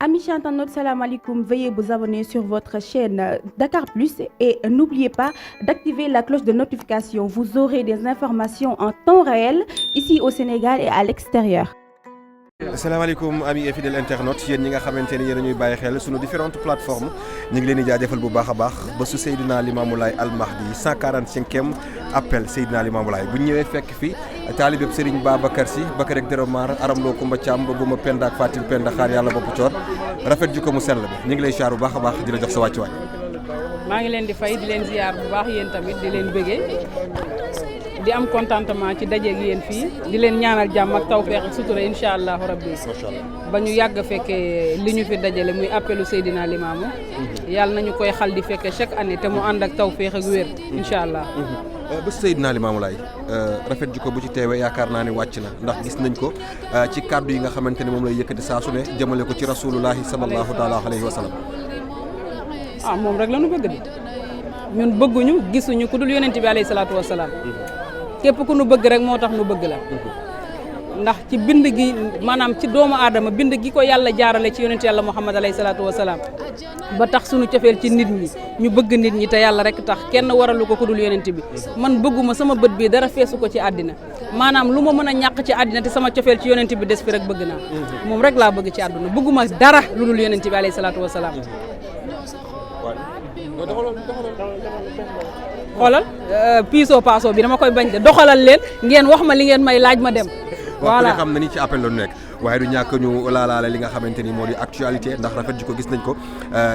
Amis internautes, salam alaikum. Veuillez vous abonner sur votre chaîne Dakar Plus et n'oubliez pas d'activer la cloche de notification. Vous aurez des informations en temps réel ici au Sénégal et à l'extérieur. asalaamaaleykum amis et fidèles internautes yéen ñi nga xamante ni yéen a ñuy bàyyi xel suñu différentes plateformes ñu ngi leen di jaajëfal bu baax a baax ba su Seydina Limamou Laye Al Mahdi 145e appel Seydina Limamou Laye bu ñu ñëwee fekk fi taalibeb Serigne Babacar Sy Bakar ak Deromar Aram Lo Kumba Thiam ba guma Penda ak Fatim Penda xaar yàlla bopp coor rafet ji ko mu sell bi ñu ngi lay siyaar bu baax a baax di la jox sa wàccuwaay. maa ngi leen di fay di leen ziar bu baax yéen tamit di leen bëggee di am contentement ci dajeeg yéen fii di leen ñaanal jàmm ak tawfeex ak sutura incha allahu rabbi ba ñu yàgg fekkee li ñu fi dajale muy appelu Seydina Limamou yàlla nañu koy xal di fekkee chaque année te mu ànd ak tawfeex ak wér incha allah. bés Seydina Limamou Laye rafet ji ko bu ci teewee yaakaar naa ne wàcc na ndax gis nañ ko ci kàddu yi nga xamante ne moom lay yëkkati saa su ne jëmale ko ci rasulullahi sallallahu taala alayhi wa sallam. moom rek la ñu bëgg di ñun bëgguñu gisuñu ku dul yonent bi alayhi salaatu wa salaam. képp ku nu bëgg rek moo tax nu bëgg la ndax ci bind gi maanaam ci doomu aadama bind gi ko yàlla jaarale ci yonent yàlla Muhammad alayhi salaatu wa salaam ba tax sunu cofeel ci nit ñi ñu bëgg nit ñi te yàlla rek tax kenn waralu ko ku dul yonent bi man bëgguma sama bët bi dara feesu ko ci àddina maanaam lu ma mën a ñàkk ci àddina te sama cofeel ci yonent bi des fi rek bëgg naa moom rek laa bëgg ci àdduna bëgguma dara lu dul yonent bi alayhi salaatu wa salaam. xoolal piiso paaso bi dama koy bañ de doxalal leen ngeen wax ma li ngeen may laaj ma dem. voilà xam na ni ci appel la nekk waaye du ñàkk ñu laalaale li nga xamante ni moo di actualité ndax rafet ji ko gis nañ ko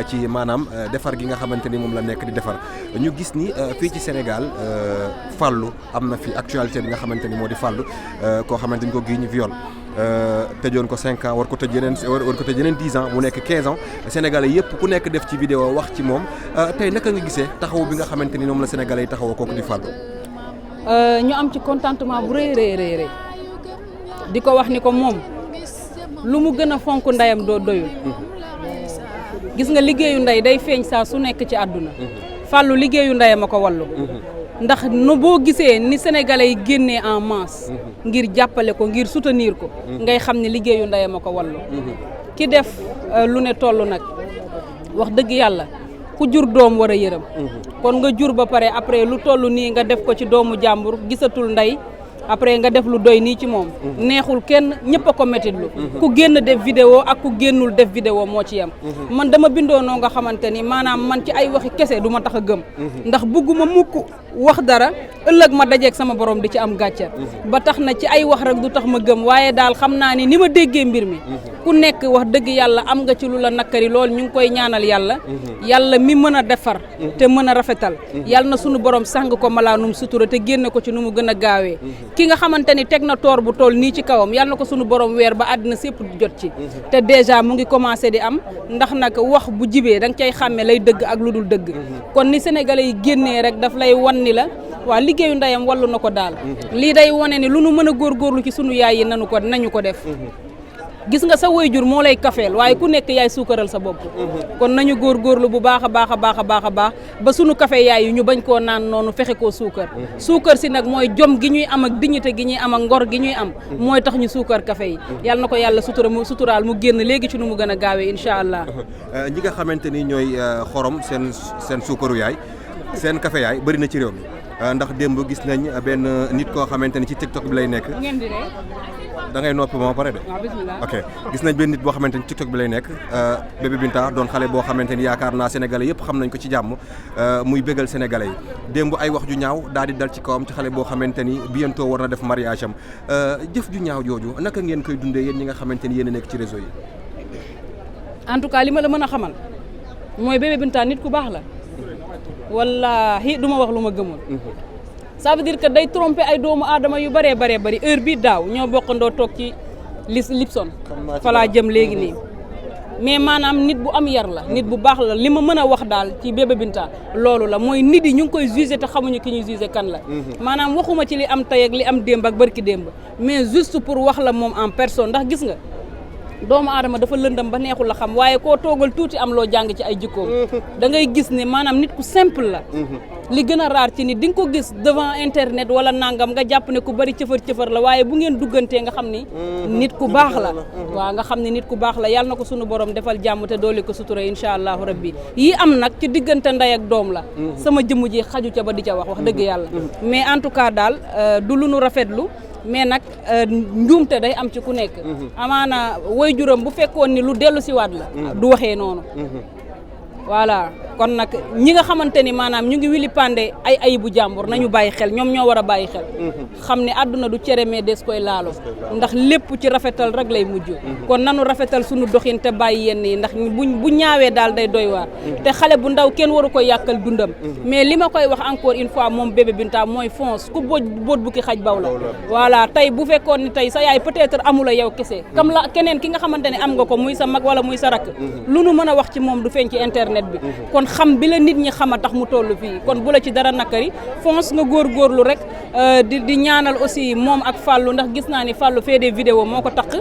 ci maanaam defar gi nga xamante ni moom la nekk di defar ñu gis ni fii ci Sénégal Fallou am na fi actualité bi nga xamante ni moo di Fallou koo xamante ni ko gii ñu viol tëjoon ko 5 ans war ko tëj yeneen 10 ans mu nekk 15 ans sénégalais yëpp ku nekk def ci vidéo wax ci moom tey naka nga gisee taxaw bi nga xamante ni moom la sénégalais yi taxawoo kooku di Fallou. ñu am ci contentement bu rëy di ko wax ni ko moom lu mu gën a fonk ndeyam doo doyul gis nga liggéeyu ndey day feeñ saa su nekk ci àdduna Fallou liggéeyu ndeyam a ko wallu ndax nu boo gisee ni sénégalais yi génnee en masse ngir jàppale ko ngir soutenir ko ngay xam ne liggéeyu ndeyam a ko wallu ki def lu ne toll nag wax dëgg yàlla ku jur doom war a yërëm kon nga jur ba pare après lu toll nii nga def ko ci doomu jàmbur gisatul ndey après nga def lu doy nii ci moom neexul kenn ñëpp a ko méttitlu ku génn def vidéo ak ku génnul def vidéo moo ci yem man dama bindoo noo nga xamante ni maanaam man ci ay waxi kese du ma tax a gëm ndax bugguma mukk wax dara ëllëg ma dajeeg sama borom di ci am gàcce ba tax na ci ay wax rek du tax ma gëm waaye daal xam naa ni ma déggee mbir mi ku nekk wax dëgg yàlla am nga ci lu la nakkari lool ñu ngi koy ñaanal yàlla mi mën a defar te mën a rafetal yàlla na sunu borom sàng ko malaanum sutura te génne ko ci nu mu gën a gaawee ki nga xamante ni teg na toor bu tool nii ci kawam yàlla na ko sunu borom weer ba àddina sépp jot ci te déjà mu ngi commencé di am ndax nag wax bu jibee da nga cay xàmme lay dëgg ak lu dul dëgg kon ni sénégalais yi génnee rek daf lay wan ni la waa liggéeyu ndeyam wallu na ko daal lii day wane ni lu nu mën a góorgóorlu ci sunu yaay yi nañu ko def gis nga sa waajur moo lay kafeel waaye ku nekk yaay suukaral sa bopp kon nañu góorgóorlu bu baax a baax ba sunu kafe yaay yi ñu bañ koo naan noonu fexe koo suukar si nag mooy jom gi ñuy am ak dignité gi ñuy am ak ngor gi ñuy am mooy tax ñu suukar kafe yi yàlla na ko yàlla suturaal mu génn léegi ci nu mu gën a gaawee incha allah. ñi nga xamante ni ñooy xorom seen suukaru yaay seen kafe yaay bëri na ci réew mi ndax démb gis nañ benn nit koo xamante ni ci TikTok bi lay nekk. da ngay noppi ba pare de. ok gis nañ benn nit boo xamante ni TikTok bi lay nekk bébé Binta doon xale boo xamante ni yaakaar naa sénégalais yëpp xam nañ ko ci jàmm muy bégal sénégalais yi démb ay wax ju ñaaw daal di dal ci kawam ci xale boo xamante ni bientôt war na def mariage am jëf ju ñaaw jooju naka ngeen koy dundee yéen ñi nga xamante ni yéen a nekk ci réseau yi. en tout cas li ma la mën a xamal mooy bébé Binta nit ku baax la wallaahi du ma wax lu ma gëmul. ça veut dire que day tromper ay doomu aadama yu bëree bëri heure bi daaw ñoo bokkandoo toog ci Lipson fa laa jëm léegi nii mais maanaam nit bu am yar la nit bu baax la li ma mën a wax daal ci bébé Binta loolu la mooy nit yi ñu ngi koy jugé te xamuñu ki ñuy jugé kan la maanaam waxuma ci li am tey ak li am démb ak barki démb mais juste pour wax la moom en personne ndax gis nga doomu aadama dafa lëndam ba neexul la xam waaye koo toogal tuuti am loo jàng ci ay jikkoom da ngay gis ne maanaam nit ku simple la li gën a raar ci nit di nga ko gis devant internet wala nangam nga jàpp ne ku bari cëfër la waaye bu ngeen duggantee nga xam ni nit ku baax la waaw nga xam ne nit ku baax la yàlla na ko sunu borom defal jàmm te doole ko sutura incha allahu rabbi yi am nag ci diggante ndey ak doom la sama jëmm ji xaju ca ba di ca wax dëgg yàlla mais en tout cas daal du lu nu rafetlu mais nag njuumte day am ci ku nekk amaana waajuram bu fekkoon ni lu dellu si waat la du waxee noonu voilà kon nag ñi nga xamante ni maanaam ñu ngi wili pande ay ayibu jàmbur nañu bàyyi xel ñoom ñoo war a bàyyi xel xam ne àdduna du cere mais des koy laalo ndax lépp ci rafetal rek lay mujj kon nanu rafetal suñu doxin te bàyyi yenn yi ndax bu ñaawee daal day doy waar te xale bu ndaw kenn waru ko yàqal dundam mais li ma koy wax encore une fois moom bébé Binta mooy fonce ku boot bu ki xaj baw la voilà tey bu fekkoon ni tey sa yaay peut-être amula yow kese comme la keneen ki nga xamante ne am nga ko muy sa mag wala muy sa rakk lu nu mën a wax ci moom du feeñ ci internet bi kon xam bi la nit ñi xama tax mu toll fii kon bu la ci dara nakari fonce nga góorgóorlu rek di ñaanal aussi moom ak Fallou ndax gis naa ni Fallou fee des vidéos moo ko takk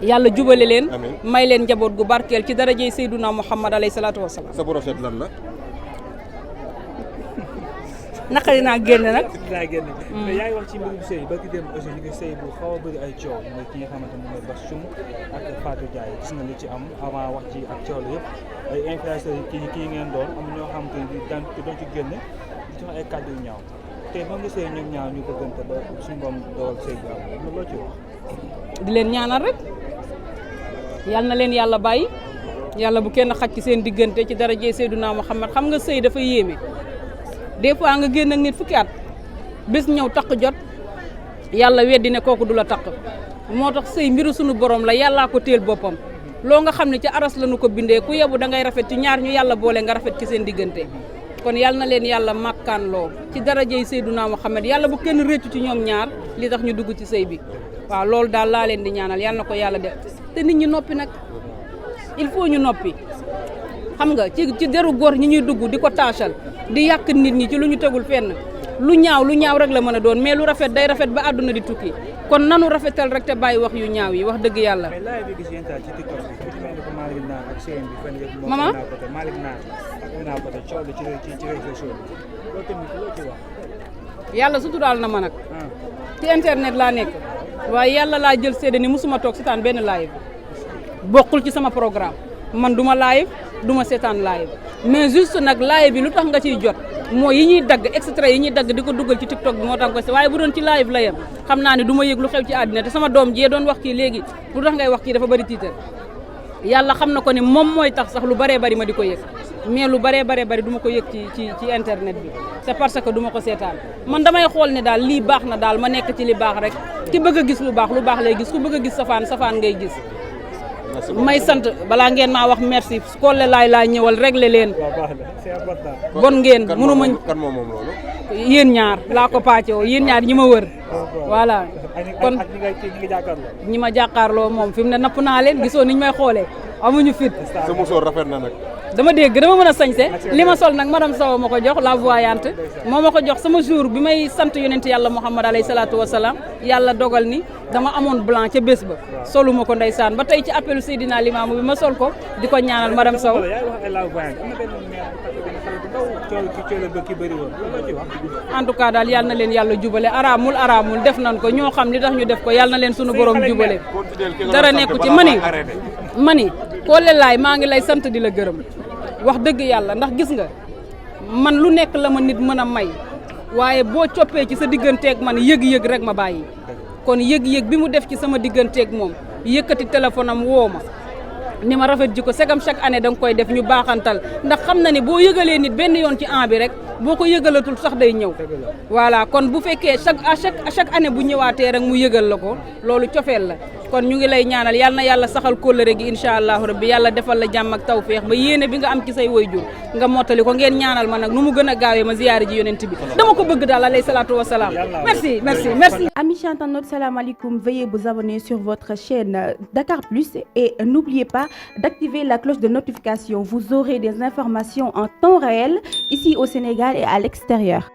yàlla jubale leen may leen njaboot gu barkeel ci darajey Seyduna Muhammad alayhi salaatu wasalaam. sa brochette lan la. naqari naa génn nag. mais yaa ngi wax ci mbirum sëy ba ki dem aussi ñu ngi sëy bu xaw a bëri ay coow mooy ki nga xamante ne mooy Bass Thioung ak Fatou Ndiaye gis nga li ci am avant wax ci ak coow la yëpp ay influenceurs kii ngeen doon am ñoo xamante ne doon ci génn di jox ay kàddu yu ñaaw tey ba nga sëy ñoom ñaaw ñu bëggante ba suñu boom dogal sëy bi am loo ci wax. di leen ñaanal rek yal na leen yàlla bàyyi yàlla bu kenn xaj ci seen diggante ci darajey Seyduna Muhammad xam nga sëy dafa yéeme. des fois nga génn ak nit fukki at bés ñëw takk jot yàlla weddi ne kooku du la takk moo tax sëy mbiru sunu borom la yàllaa ko téel boppam loo nga xam ne ci aras la nu ko bindee ku yebu da ngay rafet ci ñaar ñu yàlla boole nga rafet ci seen diggante kon yàlla na leen yàlla màkkaan loo ci darajey Seyduna Muhammad yàlla bu kenn réccu ci ñoom ñaar li tax ñu dugg ci sëy bi waaw loolu daal laa leen di ñaanal yàlla na ko yàlla def te nit ñi noppi nag il faut ñu noppi xam nga ci deru góor ñi ñuy dugg di ko taachal di yàq nit ñi ci lu ñu tegul fenn lu ñaaw rek la mën a doon mais lu rafet day rafet ba àdduna di tukki kon nanu rafetal rek te bàyyi wax yu ñaaw yi wax dëgg yàlla. mais laay bi gis yéen ci TikTok bi ku ci mel ni ko Malick Naar ak Seen bi fan yëpp moo maman Malick Naar ak Mina Poté coow li ci réseaux sociaux bi loolu tamit loo ci wax. yàlla suturaal na ma nag ci internet laa nekk waaye yàlla laa jël seede ni musuma toog seetaan benn live bokkul ci sama programme man duma live duma seetaan live mais juste nag live bi lu tax nga ciy jot mooy yi ñuy dagg extrait yi ñuy dagg di ko dugal ci TikTok bi moo tax nga ko waaye bu doon ci live la yem xam naa ne du ma yëg lu xew ci àddina te sama doom jee doon wax kii léegi lu tax ngay wax kii dafa bëri tiitar yàlla xam na ko ne moom mooy tax sax lu baree bari ma di ko yëg mais lu baree bari du ma ko yëg ci internet bi c'est parce que du ma ko seetaan man damay xool ne daal lii baax na daal ma nekk ci li baax rek ki bëgg a gis lu baax lay gis ku bëgg a gis safaan ngay gis may sant balaa ngeen maa wax merci Kolle laa ñëwal régler leen bon ngeen mënu ma kan moom loolu yéen ñaar laa ko pàccoo yéen ñaar ñi ma wër voilà kon ñi ma jàkkaarloo moom fi mu ne napp naa leen gisoo niñ may xoolee amuñu fit sa musoor rafet na nag dama mën a sañse li ma sol nag madame Sow ma ko jox la voyante moo ma ko jox sama jour bi may sant yonent yàlla Muhammad alayhi salaatu wasalaam yàlla dogal ni dama amoon blanc ca bés ba solu ma ko ndeysaan ba tey ci appelu Seydina Limaamu bi ma sol ko di ko ñaanal madame Sow en tout cas daal yàlla na leen yàlla jubale araamul def nañ ko ñoo xam li tax ñu def ko yàlla na leen sunu borom jubale dara nekku ci mani Kolle laay maa ngi lay sant di la gërëm wax dëgg yàlla ndax gis nga man lu nekk la ma nit mën a may waaye boo coppee ci sa digganteeg man yëg-yëg rek ma bàyyi kon yëg-yëg bi mu def ci sama digganteeg moom yëkkati téléphone am woo ma ni ma rafet ji ko segam chaque année da nga koy def ñu baaxantal ndax xam na ni boo yëgalee nit benn yoon ci an bi rek boo ko yëgalatul sax day ñëw voilà kon bu fekkee chaque année bu ñëwaatee rek mu yëgal la ko loolu cofeel la kon ñu ngi lay ñaanal yal na yàlla saxal kóllëre gi incha allahu rabbi yàlla defal la jàmm ak tawféex ba yéene bi nga am ci say waajur nga mottali ko ngeen ñaanal ma nag nu mu gën a gaawee ma ziyaare ji yonent bi dama ko bëgg daal alayhi salaatu wasalaam merci. Amis internautes, salam alaikum. Veuillez vous abonner sur votre chaîne Dakar Plus et n'oubliez pas d'activer la cloche de notification. Vous aurez des informations en temps réel ici au Sénégal et à l'extérieur.